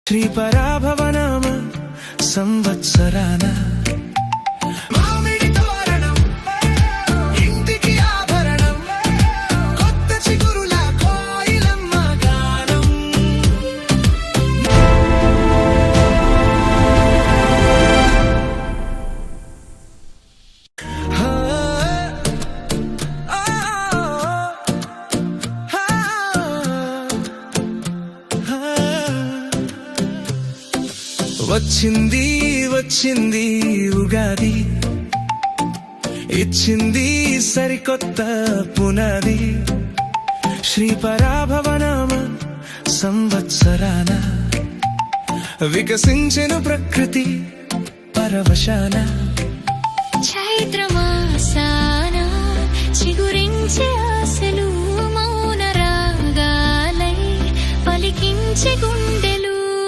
శ్రీ పరాభవనామ సంవత్సరాన మామిడి తోరణం ఇంటికి ఆభరణం కొత్త చిగురుల కోయిలమ్మ గానం. వచ్చింది వచ్చింది ఉగాది, ఇచ్చింది సరికొత్త పునాది. శ్రీ పరాభవనామ సంవత్సరాన వికసించెను ప్రకృతి పరవశాన. చైత్రమాసాన చిగురించే ఆశలు మౌన రాగాలై పలికించే